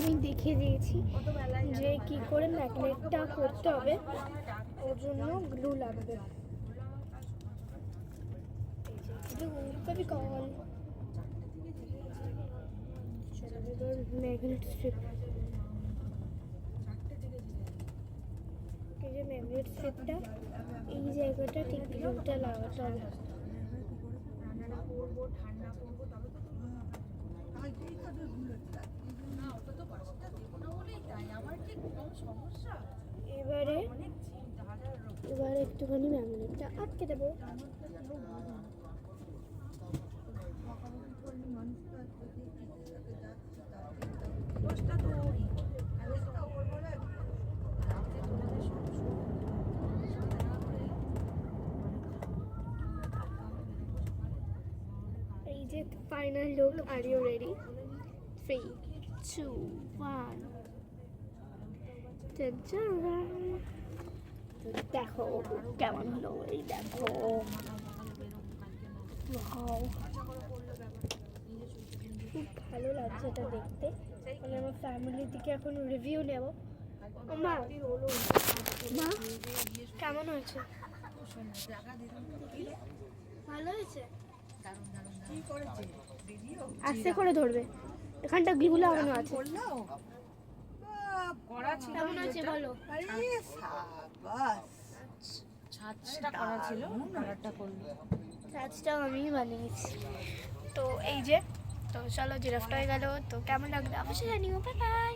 আমি দেখিয়ে দিয়েছি যে কি করে ম্যাগনেটটা করতে হবে, ওর জন্য গ্লু লাগবে। কবি কল ম্যাগনেট স্ট্রিপ, এই যে ম্যাগনেট স্ট্রিপটা এই জায়গাটা ঠিক গ্লুটা লাগাতে হবে। এবারে একটুখানি ম্যাগনেটটা আটকে দেবো। এই যে final look. Are you ready? 3, 2, 1। দেখো কেমন হলো, এই দেখো। খুব ভালো লাগছে এটা দেখতে। মানে আমার ফ্যামিলি থেকে এখন রিভিউ নেব। মা মা কেমন হয়েছে? ভালো হয়েছে? আস্তে করে ধরবে, এখানটা গ্লু লাগানো আছে। কেমন হয়েছে বলো? ছাঁচটাও আমি বানিয়েছি। তো এই যে, তো চলো জিরাফটা হয়ে গেল। তো কেমন লাগলো অবশ্যই জানিও। Bye bye.